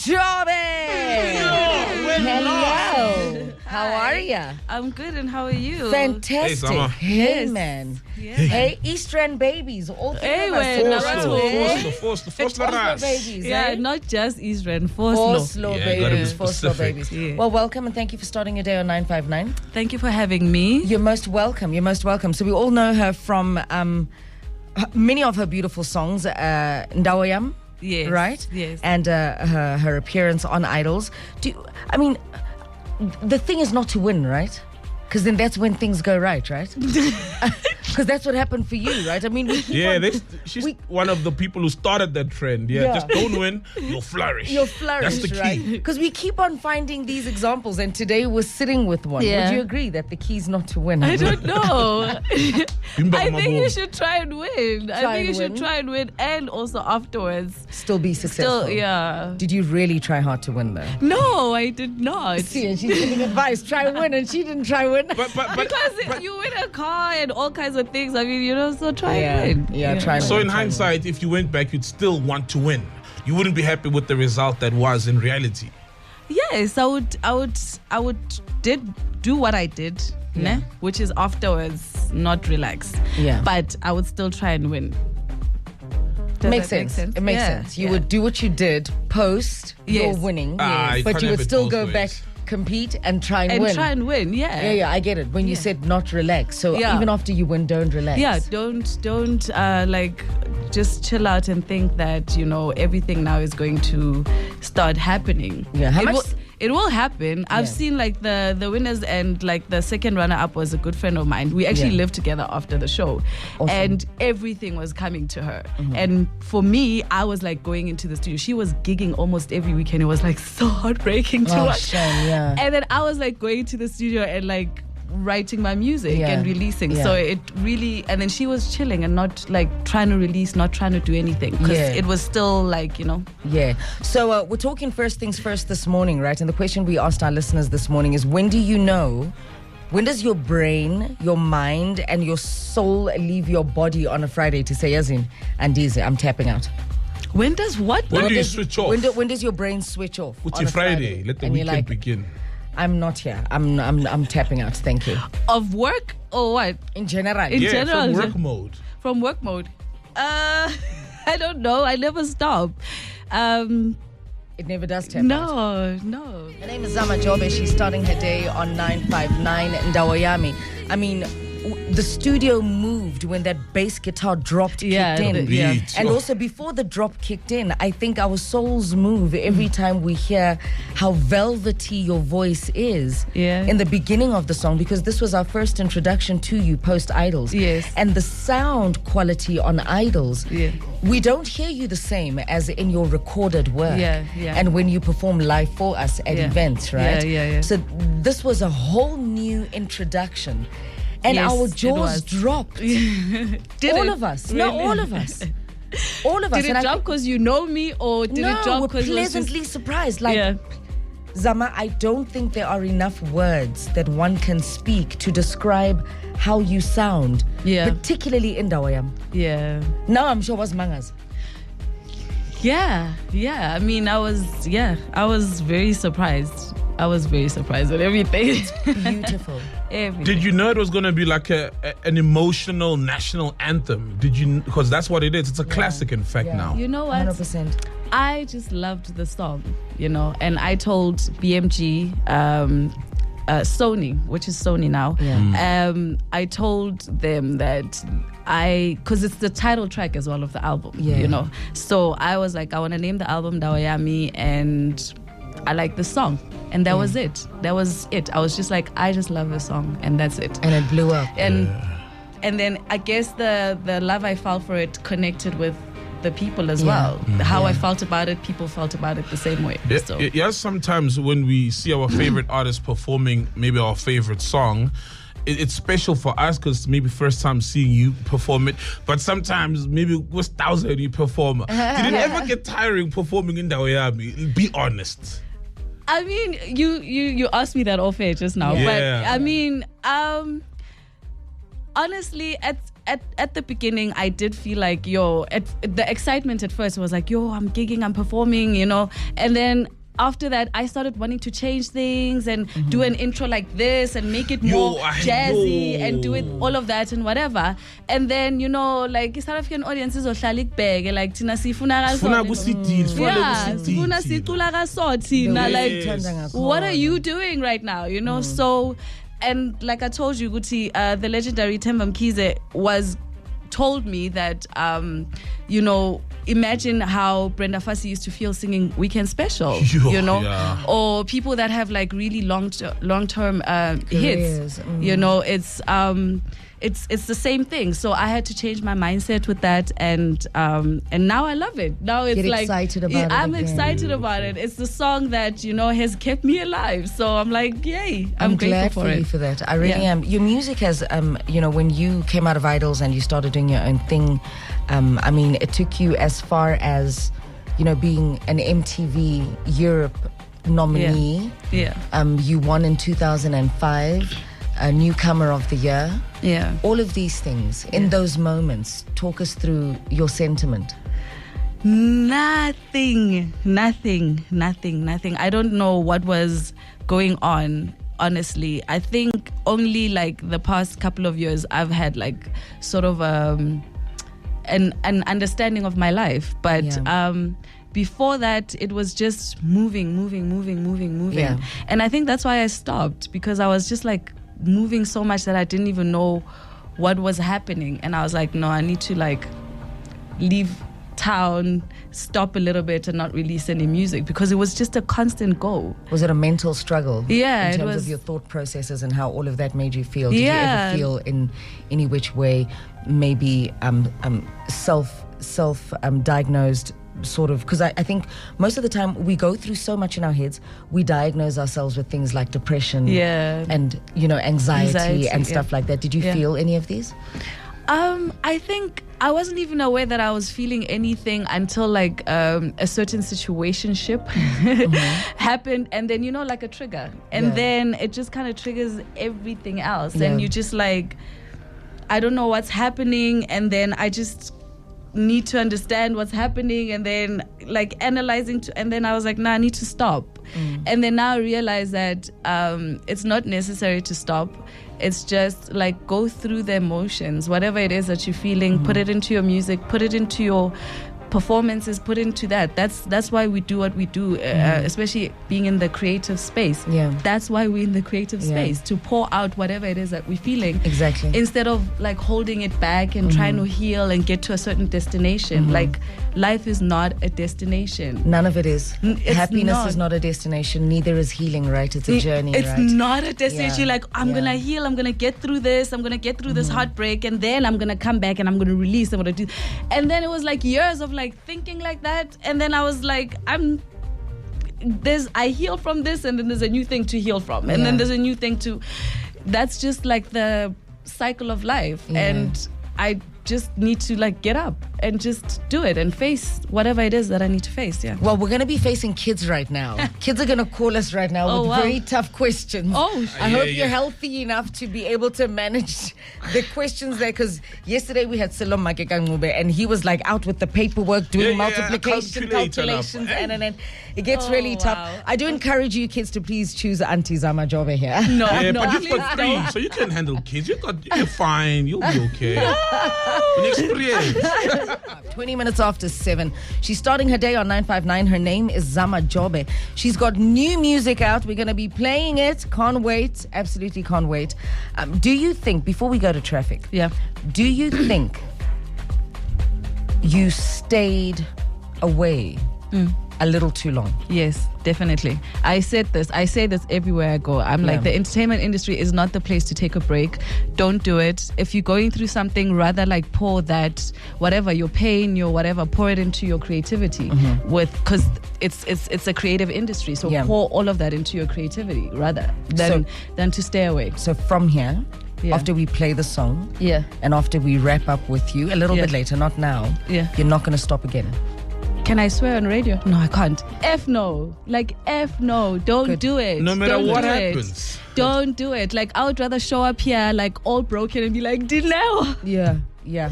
Zamajobe! Hello. How are you? I'm good, and how are you? Fantastic. Hey, Yes. man. Yeah. Hey, Eastern babies. All three Hey, of us man, in a number row, two. eh? Force Oslo babies, Yeah, eh? not just Israel, Four Oslo. slow Yeah, gotta be babies, four slow specific. babies. Yeah. Well, welcome and thank you for starting your day on 959. Thank you for having me. You're most welcome. You're most welcome. So we all know her from many of her beautiful songs, Ndawoyam, Yes. right? Yes. And her appearance on Idols. The thing is not to win, right? Because then that's when things go right? Because that's what happened for you, right? I mean, we keep on- she's we- one of the people who started that trend. Yeah, just don't win, you'll flourish. You'll flourish, That's the right? key. Because we keep on finding these examples, and today we're sitting with one. Yeah. Would you agree that the key is not to win? I don't know. Bimba I Mabo. think you should try and win. Try and win. And also afterwards. Still be successful. Still, yeah. Did you really try hard to win, though? No, I did not. See, and she's giving advice. Try and win, and she didn't try win. Because you win a car and all kinds of things. I mean, so try Yeah. and win. Yeah, try and So win. in hindsight, if you went back, you'd still want to win. You wouldn't be happy with the result that was in reality. Yes, I would do what I did, Yeah. ne? Which is afterwards not relax. Yeah. But I would still try and win. Does Makes that make sense. It makes Yeah, sense. You yeah. would do what you did post your Yes. winning, You but can't you have would it still both go ways. back, compete, and try and And win. try and win, yeah. Yeah, I get it. When you Yeah. said not relax, so Yeah. even after you win, don't relax. Yeah, don't like just chill out and think that, everything now is going to start happening. Yeah, It will happen. I've Yeah. seen like the winners, and like the second runner up was a good friend of mine. We actually Yeah. lived together after the show. Awesome. And everything was coming to her. And for me, I was like going into the studio. She was gigging almost every weekend. It was like so heartbreaking to Oh, watch. shame, yeah. And then I was like going to the studio and like writing my music Yeah. and releasing. Yeah. So it really, and then she was chilling and not like trying to release, not trying to do anything. Because Yeah. it was still like, Yeah. So we're talking first things first this morning, right? And the question we asked our listeners this morning is, when does your brain, your mind, and your soul leave your body on a Friday to say, Yazin, and Dize, I'm tapping out? when does what? When do you does- switch off? When does your brain switch off? It's on your a Friday. Let the And you're weekend like, begin. I'm not here. I'm tapping out. Thank you. Of work or what? In general. In Yeah, general, from work mode. From work mode? I don't know. I never stop. It never does tap out. No. Her name is Zamajobe. She's starting her day on 959 in Ndawoyami. I mean, the studio moved when that bass guitar dropped, Yeah, kicked in. the- yeah. Beat. And Oh. also before the drop kicked in, I think our souls move every time we hear how velvety your voice is Yeah. in the beginning of the song, because this was our first introduction to you post Idols. Yes. And the sound quality on Idols, Yeah. we don't hear you the same as in your recorded work. Yeah, yeah. And when you perform live for us at Yeah. events, right? Yeah. So this was a whole new introduction. And Yes, our it jaws was. dropped. Did All it? of us. No, Really? all of us. All of us. Did And it I drop think- because you know me, or did no, it drop we're because it was just... pleasantly surprised. Like, Yeah. Zama, I don't think there are enough words that one can speak to describe how you sound. Yeah. Particularly in Ndawoyam. Yeah. Now I'm sure was Mangas. Yeah. I mean, I was very surprised. I was very surprised at everything. Beautiful. Everything. Did you know it was going to be like an emotional national anthem? Did you? Because that's what it is. It's a classic, in fact, Yeah. now. You know what? 100%. I just loved the song, and I told BMG, Sony, which is Sony now, I told them that because it's the title track as well of the album, Yeah. So I was like, I want to name the album Ndawoyami, and I like the song. And that was it. That was it. I was just like, I just love this song, and that's it. And it blew up. And then I guess the love I felt for it connected with the people as well. How I felt about it, people felt about it the same way. Yeah, So yes, sometimes when we see our favorite artist performing maybe our favorite song, it's special for us because maybe first time seeing you perform it, but sometimes maybe with 1,000 you perform. Did it ever get tiring performing in Ndawoyami? Be honest. I mean, you asked me that off air just now, Yeah. but I mean, honestly, at the beginning, I did feel like, the excitement at first was like, I'm gigging, I'm performing, and then after that, I started wanting to change things and do an intro like this and make it more jazzy and do it all of that and whatever. And then, like South African audiences are like Tina what are you doing right now? So, and like I told you, Guti, the legendary Themba Mkhize told me that imagine how Brenda Fassie used to feel singing Weekend Special, or people that have like really long-term hits. It's the same thing. So I had to change my mindset with that, and now I love it. Now it's like excited about it. I'm excited about it. It's the song that has kept me alive. So I'm like, yay! I'm glad grateful for it. You for that. I really am. Your music has, when you came out of Idols and you started doing your own thing, it took you as far as, being an MTV Europe nominee. You won in 2005. A newcomer of the year. All of these things in those moments. Talk us through your sentiment. Nothing. I don't know what was going on, honestly. I think only like the past couple of years I've had like sort of an understanding of my life. But before that, it was just moving. Yeah. And I think that's why I stopped, because I was just like moving so much that I didn't even know what was happening. And I was like, no, I need to like leave town, stop a little bit and not release any music, because it was just a constant go. Was it a mental struggle? Yeah, in terms of your thought processes and how all of that made you feel? Did you ever feel in any which way maybe self diagnosed, sort of? Because I think most of the time we go through so much in our heads, we diagnose ourselves with things like depression and anxiety and stuff like that. Did you feel any of these? I think I wasn't even aware that I was feeling anything until like a certain situationship happened, and then like a trigger, and then it just kind of triggers everything else, and you just like, I don't know what's happening, and then I just need to understand what's happening, and then like analyzing and then I was like, I need to stop. And then now I realize that it's not necessary to stop. It's just like go through the emotions, whatever it is that you're feeling, put it into your music, put it into your performances, put into that. That's why we do what we do, especially being in the creative space. That's why we're in the creative space, to pour out whatever it is that we're feeling, instead of like holding it back and trying to heal and get to a certain destination. Like life is not a destination. None of it is. Happiness is not a destination, neither is healing, right? It's a journey. It's not a destination. Like I'm gonna heal, I'm gonna get through this, I'm gonna get through this heartbreak, and then I'm gonna come back and I'm gonna release, I'm gonna do. And then it was like years of like thinking like that, and then I was like, I heal from this, and then there's a new thing to heal from, and then there's a new thing to. That's just like the cycle of life, and I just need to like get up and just do it and face whatever it is that I need to face. Well, we're going to be facing kids right now. Kids are going to call us right now with very tough questions. I hope you're healthy enough to be able to manage the questions there, because yesterday we had Selom Makekangube and he was like out with the paperwork doing multiplication calculations and it gets really tough. I do encourage you kids to please choose Auntie Zamajobe here. No, but you've got 3, so you can handle kids. You're fine. You'll be okay. Experience. 20 minutes after 7. She's starting her day on 959. Her name is Zamajobe. She's got new music out. We're going to be playing it. Can't wait. Absolutely can't wait. Do you think, before we go to traffic, do you think you stayed away a little too long? Yes, definitely. I say this everywhere I go. I'm like, the entertainment industry is not the place to take a break. Don't do it. If you're going through something, rather like pour that, whatever, your pain, your whatever, pour it into your creativity because it's a creative industry. So pour all of that into your creativity rather than to stay away. So from here, after we play the song, and after we wrap up with you a little bit later, not now, you're not going to stop again. Can I swear on radio? No, I can't. F no. Like, F no. Don't do it. No matter Don't what do happens. Don't do it. Like, I would rather show up here, like, all broken and be like, Dineo. Yeah. Yeah.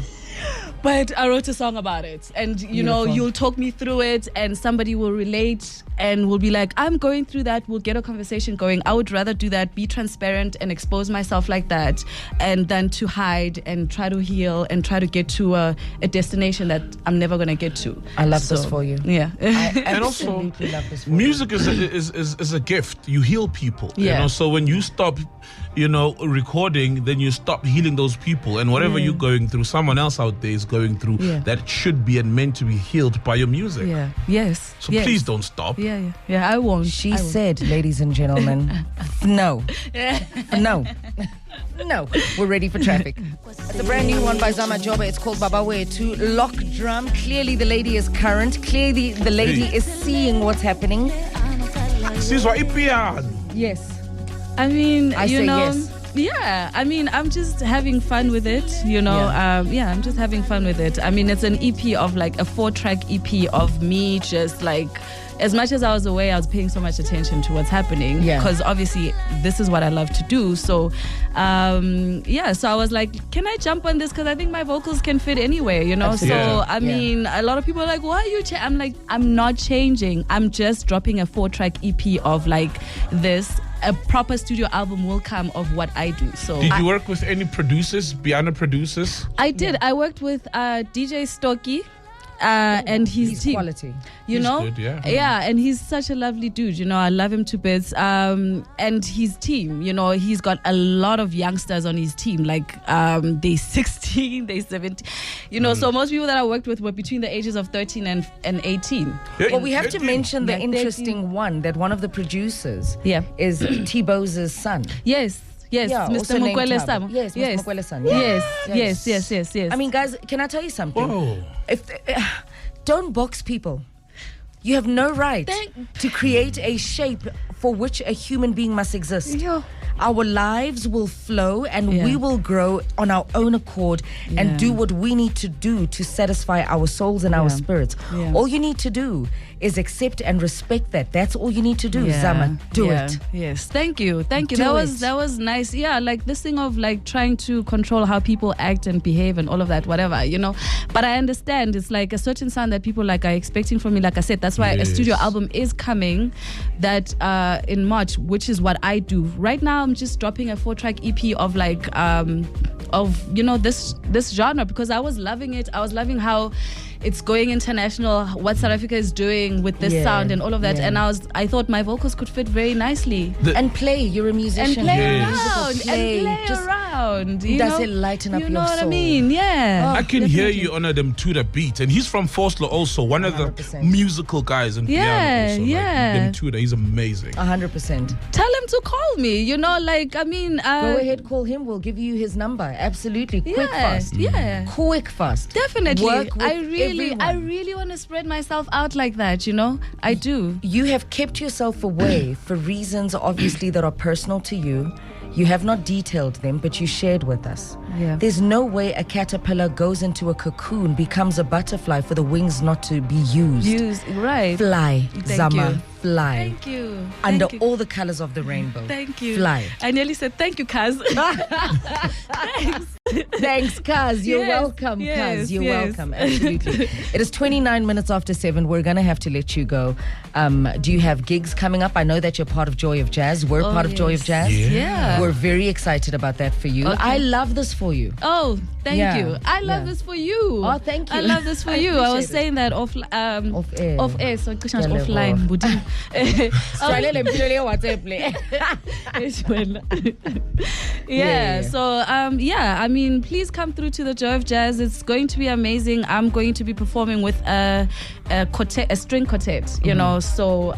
But I wrote a song about it, and you know, Beautiful. you'll talk me through it, and somebody will relate and will be like, I'm going through that. We'll get a conversation going. I would rather do that, be transparent and expose myself like that, and than to hide and try to heal and try to get to a destination that I'm never gonna get to. I love this for you. Yeah. I And also, absolutely love this for you. music is a gift. You heal people. You Yeah. know, so when you stop, recording, then you stop healing those people. And whatever you're going through, someone else out there is going through that should be and meant to be healed by your music. Yeah. Yes. So yes. please don't stop. Yeah. I won't. She I won't. said, ladies and gentlemen, no. No. No. We're ready for traffic. It's a brand new one by Zamajobe. It's called Babawe to Lock Drum. Clearly the lady is current. Clearly the lady is seeing what's happening. Sizwa ipiano. Yes. I mean, I you say know, yes. Yeah, I mean, I'm just having fun with it, you know. I'm just having fun with it. I mean, it's an EP of like a 4-track EP of me just like, as much as I was away, I was paying so much attention to what's happening. Yeah. Because obviously this is what I love to do. So, so I was like, can I jump on this? Because I think my vocals can fit anywhere, you know. Absolutely. So, Yeah. I mean, a lot of people are like, why are you I'm like, I'm not changing. I'm just dropping a 4-track EP of like this. A proper studio album will come of what I do. So Did you work with any producers, piano producers? I did. I worked with DJ Stocky and his He's team. quality. You He's know, good, yeah. yeah, and he's such a lovely dude. You know, I love him to bits. And his team, you know, he's got a lot of youngsters on his team. Like they 16, they 17. You know, so most people that I worked with were between the ages of 13 and 18. Well, we have to mention the Yeah, interesting one that one of the producers Yeah. is T-Bose's son. Yes. Yes, Yeah, also Mr. named Mokwele's Thabo. son. Yes, Mr. Mokwele's son. Yes. I mean, guys, can I tell you something? Whoa. If don't box people. You have no right to create a shape for which a human being must exist. Yeah. Our lives will flow and Yeah. we will grow on our own accord and Yeah. do what we need to do to satisfy our souls and our Yeah. spirits. Yeah. All you need to do is accept and respect that. That's all you need to do, Yeah, Zama. Do yeah, it. Yes. Thank you. Do That was nice. Yeah, like this thing of like trying to control how people act and behave and all of that, whatever, you know. But I understand it's like a certain sound that people like are expecting from me. Like I said, that's why a studio album is coming that in March, which is what I do. Right now I'm just dropping a 4-track EP of like of, you know, this genre because I was loving it. I was loving how it's going international, what South Africa is doing with this Yeah, sound and all of that. yeah. And I thought my vocals could fit very nicely. And play. You're a And musician. play Yes. around. Play. And play Just- around. You Does know? it lighten up you your know what I soul? mean? Yeah. I can hear definitely. you honor them to the beat. And he's from Forstler also, one of the 100%. musical guys in Yeah, piano also. yeah. Like, them Tudor, he's amazing. 100%. Tell him to call me. You know, like, I mean. Go ahead, call him. We'll give you his number. Absolutely. Quick, Yeah, fast. yeah. Quick, fast. Definitely. Work with I really everyone. want to spread myself out like that, you know? I do. You have kept yourself away for reasons obviously that are personal to you. You have not detailed them, but you shared with us. Yeah. There's no way a caterpillar goes into a cocoon, becomes a butterfly for the wings not to be used. Right. Fly, Thank Zama, you. fly. Thank you. Under Thank you. all the colors of the rainbow. Thank you. Fly. I nearly said thank you, Kaz. Thanks. Thanks, Kaz. You're Yes, welcome, Kaz. yes, You're yes. welcome. Absolutely. It is 29 minutes after 7. We're going to have to let you go. Do you have gigs coming up? I know that you're part of Joy of Jazz. We're part of Joy of yes. Jazz. Yeah. We're very excited about that for you. Okay. I love this for you. Oh, thank Yeah, you. I love yeah. this for you. Oh, thank you. I love this for I you. I appreciate was it. saying that off air. Off air, so kushash Ke offline. Budi. Strale mpilo le WhatsApp le. Yeah. Yeah. So I mean, please come through to the Joy of Jazz. It's going to be amazing. I'm going to be performing with a string quartet, you know. So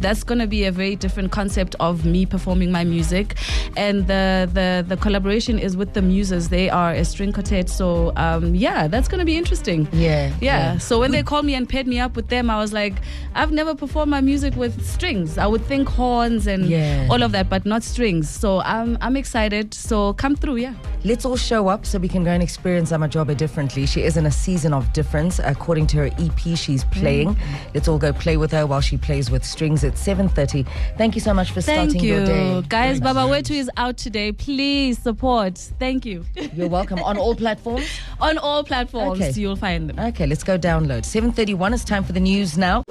that's going to be a very different concept of me performing my music, and the collaboration is with the Muses. They are a string quartet. So that's going to be interesting. Yeah. So when they called me and paired me up with them, I was like, I've never performed my music with strings. I would think horns and all of that, but not strings. So I'm excited. So come through, yeah. Let's all show up so we can go and experience Zamajobe differently. She is in a season of difference. According to her EP, she's playing. Let's all go play with her while she plays with strings at 7:30. Thank you so much for Thank starting your day. you. Guys, Baba Wetu is out today. Please support. Thank you. You're welcome on all platforms? On all platforms, Okay. you'll find them. Okay, let's go download. 7:31. It's time for the news now.